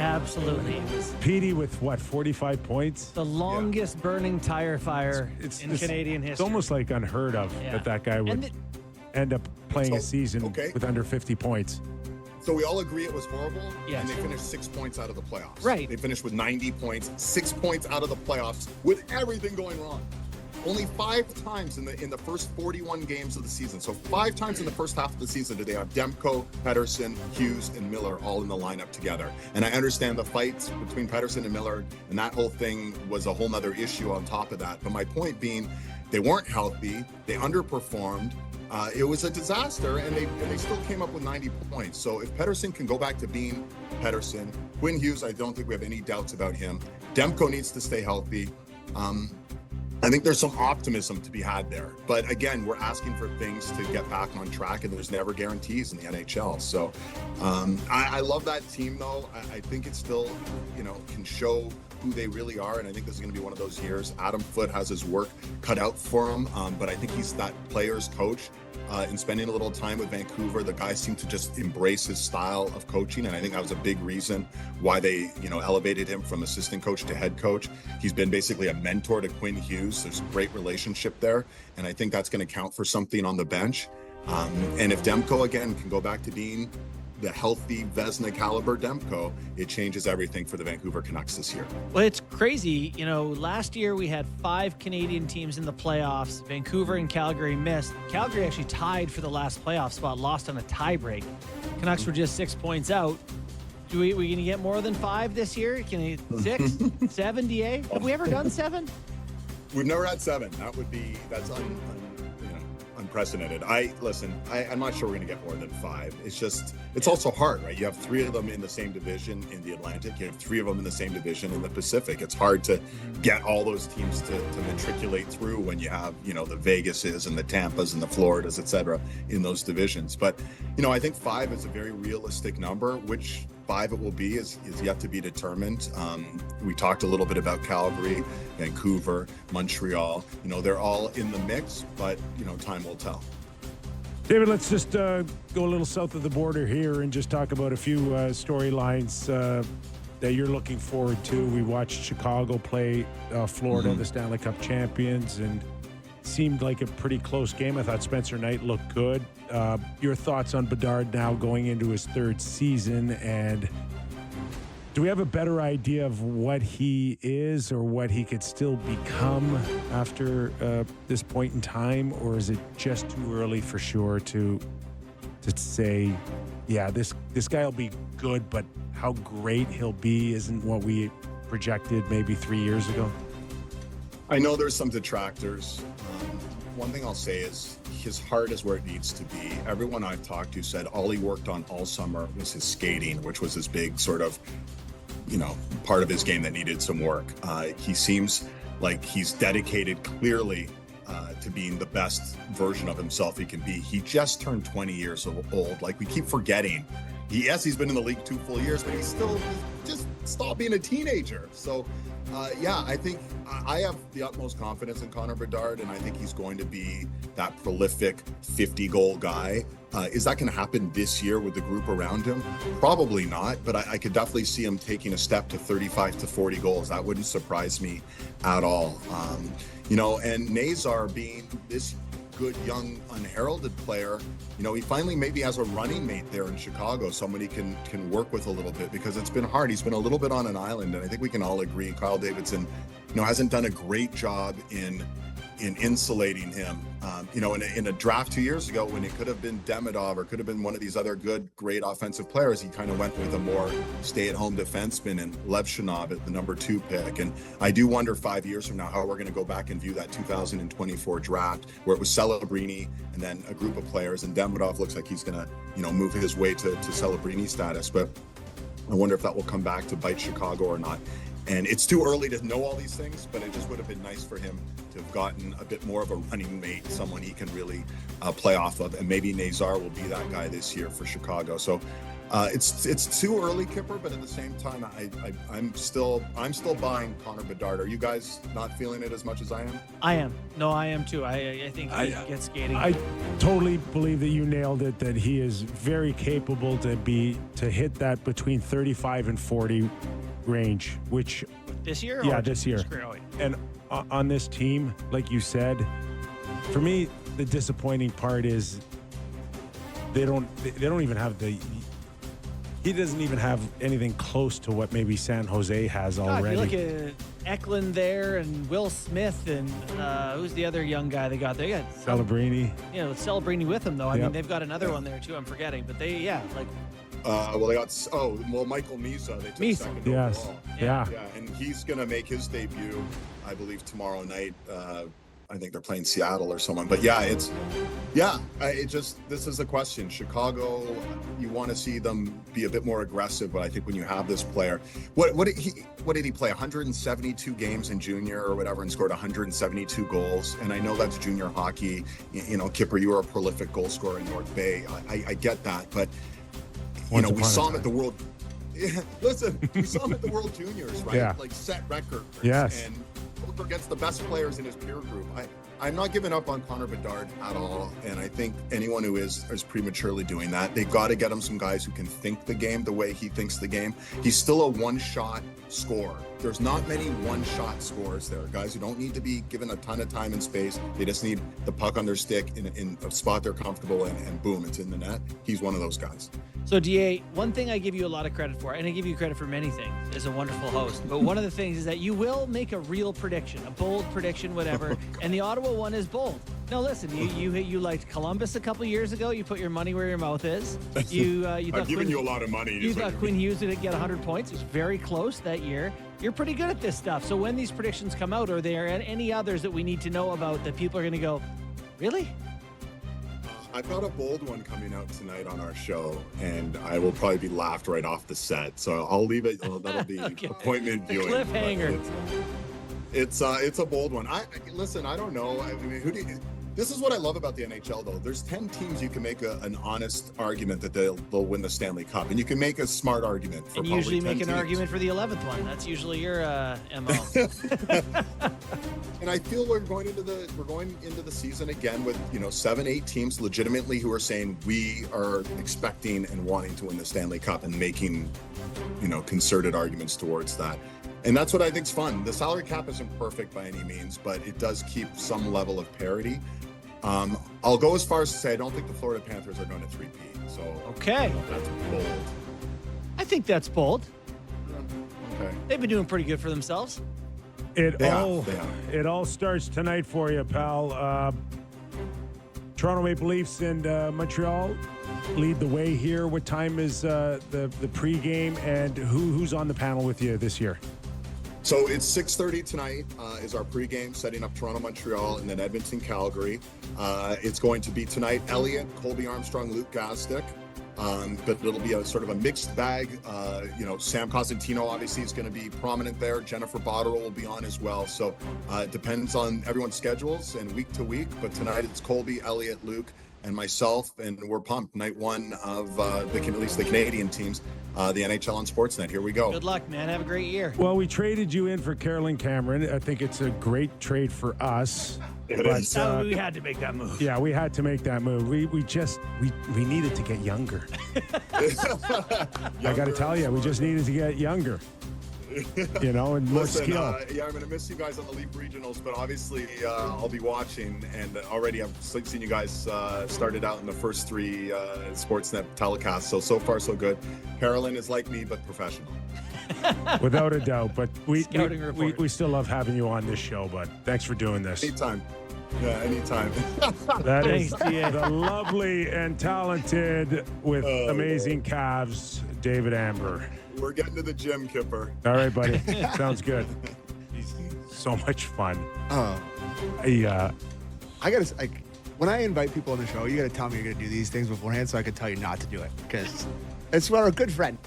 Absolutely. It was Petey with what, 45 points? the longest burning tire fire in Canadian history. It's almost like unheard of that guy would end up playing a season with under 50 points. So we all agree it was horrible, Yes. and they finished 6 points out of the playoffs. Right. They finished with 90 points, 6 points out of the playoffs with everything going wrong. Only 5 times in the first 41 games of the season. So 5 times in the first half of the season did they have Demko, Pettersson, Hughes, and Miller all in the lineup together. And I understand the fights between Pettersson and Miller, and that whole thing was a whole nother issue on top of that. But my point being, they weren't healthy, they underperformed. It was a disaster, and they still came up with 90 points. So if Pettersson can go back to being Pettersson, Quinn Hughes, I don't think we have any doubts about him. Demko needs to stay healthy. I think there's some optimism to be had there. But again, we're asking for things to get back on track, and there's never guarantees in the NHL. So I love that team, though. I think it still, can show who they really are, and I think this is going to be one of those years. Adam Foote has his work cut out for him, but I think he's that player's coach. In spending a little time with Vancouver, the guy seemed to just embrace his style of coaching, and I think that was a big reason why they, elevated him from assistant coach to head coach. He's been basically a mentor to Quinn Hughes. There's a great relationship there, and I think that's going to count for something on the bench. And if Demko again can go back to being the healthy Vezina caliber Demko, it changes everything for the Vancouver Canucks this year. Well, it's crazy. Last year we had 5 Canadian teams in the playoffs. Vancouver and Calgary missed. Calgary actually tied for the last playoff spot, lost on a tiebreak. Canucks were just 6 points out. We going to get more than 5 this year? Can we 6, 7, DA? Have we ever done 7? We've never had 7. That's unprecedented. I'm not sure we're going to get more than 5. It's also hard, right? You have 3 of them in the same division in the Atlantic. You have 3 of them in the same division in the Pacific. It's hard to get all those teams to matriculate through when you have, the Vegases and the Tampas and the Floridas, et cetera, in those divisions. But, I think 5 is a very realistic number. Which 5 it will be is yet to be determined. We talked a little bit about Calgary, Vancouver, Montreal. They're all in the mix, but, time will tell. David, let's just go a little south of the border here and just talk about a few storylines that you're looking forward to. We watched Chicago play Florida, the Stanley Cup champions, and seemed like a pretty close game. I thought Spencer Knight looked good. Your thoughts on Bedard now going into his 3rd season, and do we have a better idea of what he is or what he could still become after this point in time, or is it just too early for sure to say, yeah, this guy will be good, but how great he'll be isn't what we projected maybe 3 years ago? I know there's some detractors. One thing I'll say is his heart is where it needs to be. Everyone I've talked to said all he worked on all summer was his skating, which was his big sort of, part of his game that needed some work. He seems like he's dedicated clearly to being the best version of himself he can be. He just turned 20 years old. Like, we keep forgetting. He's been in the league 2 full years, but he's still just stopped being a teenager. So, I think I have the utmost confidence in Connor Bedard, and I think he's going to be that prolific 50-goal guy. Is that going to happen this year with the group around him? Probably not, but I could definitely see him taking a step to 35 to 40 goals. That wouldn't surprise me at all. And Nazar being this good, young, unheralded player, he finally maybe has a running mate there in Chicago, somebody can work with a little bit, because it's been hard. He's been a little bit on an island, and I think we can all agree Kyle Davidson, hasn't done a great job in insulating him. In a draft 2 years ago, when it could have been Demidov or could have been one of these other great offensive players, he kind of went with a more stay-at-home defenseman and Levshunov at the number 2 pick. And I do wonder 5 years from now how we're going to go back and view that 2024 draft, where it was Celebrini and then a group of players, and Demidov looks like he's going to, move his way to Celebrini status. But I wonder if that will come back to bite Chicago or not. And it's too early to know all these things, but it just would have been nice for him to have gotten a bit more of a running mate, someone he can really play off of. And maybe Nazar will be that guy this year for Chicago. So It's too early, Kipper, but at the same time, I'm still buying Connor Bedard. Are you guys not feeling it as much as I am? I am. No, I am too. I think he gets skating. I totally believe that you nailed it, that he is very capable to hit that between 35 and 40 range, which this year? Yeah, or this year. Oh, yeah. And on this team, like you said, for me, the disappointing part is they don't even have he doesn't even have anything close to what maybe San Jose has already. God, you look at Eklund there and Will Smith and who's the other young guy they got there? Celebrini. Yeah, Celebrini with him though. I Yep. mean, they've got another one there too. I'm forgetting, but they They got Michael Misa. They took Misa. second Yes. overall. Yeah. Yeah, and he's gonna make his debut, I believe, tomorrow night. I think they're playing Seattle or someone. But yeah, this is the question. Chicago, you want to see them be a bit more aggressive, but I think when you have this player, what did he play? 172 games in junior or whatever, and scored 172 goals. And I know that's junior hockey. You know, Kipper, you were a prolific goal scorer in North Bay. I get that, but we saw him at the World. Listen, we saw him at the World Juniors, right? Yeah. Like set records. Yes. And against the best players in his peer group. I'm not giving up on Connor Bedard at all, and I think anyone who is prematurely doing that. They've got to get him some guys who can think the game the way he thinks the game. He's still a one-shot scorer. There's not many one-shot scorers there. Guys who don't need to be given a ton of time and space. They just need the puck on their stick in a spot they're comfortable in, and boom, it's in the net. He's one of those guys. So, DA, one thing I give you a lot of credit for, and I give you credit for many things as a wonderful host, but one of the things is that you will make a real prediction, a bold prediction, whatever, and the Ottawa one is bold. Now, listen, you liked Columbus a couple years ago. You put your money where your mouth is. I've given you a lot of money. You thought Quinn Hughes would get 100 points. It was very close that year. You're pretty good at this stuff. So when these predictions come out, are there any others that we need to know about that people are going to go, really? I've got a bold one coming out tonight on our show, and I will probably be laughed right off the set. So I'll leave it. That'll be Okay. appointment viewing. Cliffhanger. It's a bold one. Listen. I don't know. I mean, this is what I love about the NHL, though. There's 10 teams you can make an honest argument that they'll win the Stanley Cup, and you can make a smart argument for. And probably usually 10 make an teams. argument for the 11th one. That's usually your MO. And I feel we're going into the season again with 7-8 teams legitimately who are saying we are expecting and wanting to win the Stanley Cup and making concerted arguments towards that. And that's what I think's fun. The salary cap isn't perfect by any means, but it does keep some level of parity. I'll go as far as to say I don't think the Florida Panthers are going to 3-peat. So Okay. that's bold. I think that's bold. Okay. They've been doing pretty good for themselves. It They all starts tonight for you, pal. Toronto Maple Leafs and Montreal lead the way here. What time is the pregame, and who's on the panel with you this year? So it's 6:30 tonight is our pregame, setting up Toronto, Montreal, and then Edmonton, Calgary. It's going to be tonight, Elliott, Colby Armstrong, Luke Gastick. But it'll be a sort of a mixed bag. Sam Cosentino obviously is going to be prominent there. Jennifer Botterill will be on as well. So it depends on everyone's schedules and week to week. But tonight it's Colby, Elliott, Luke, and myself, and we're pumped. Night one of at least the Canadian teams, the NHL on Sportsnet. Here we go. Good luck, man. Have a great year. Well, we traded you in for Carolyn Cameron. I think it's a great trade for us. It is. So we had to make that move. Yeah, we had to make that move. We needed to get younger. I got to tell you, we just needed to get younger. And more skill. I'm going to miss you guys on the Leaf Regionals, but obviously I'll be watching, and already I've seen you guys started out in the first 3 Sportsnet telecasts. So far, so good. Carolyn is like me, but professional. Without a doubt. But we still love having you on this show, bud. Thanks for doing this. Anytime. Yeah, anytime. That is Thanks, the lovely and talented with amazing calves, David Amber. We're getting to the gym, Kipper. All right, buddy. Sounds good. He's so much fun. I gotta when I invite people on the show, you gotta tell me you're gonna do these things beforehand so I can tell you not to do it, because it's for a good friend.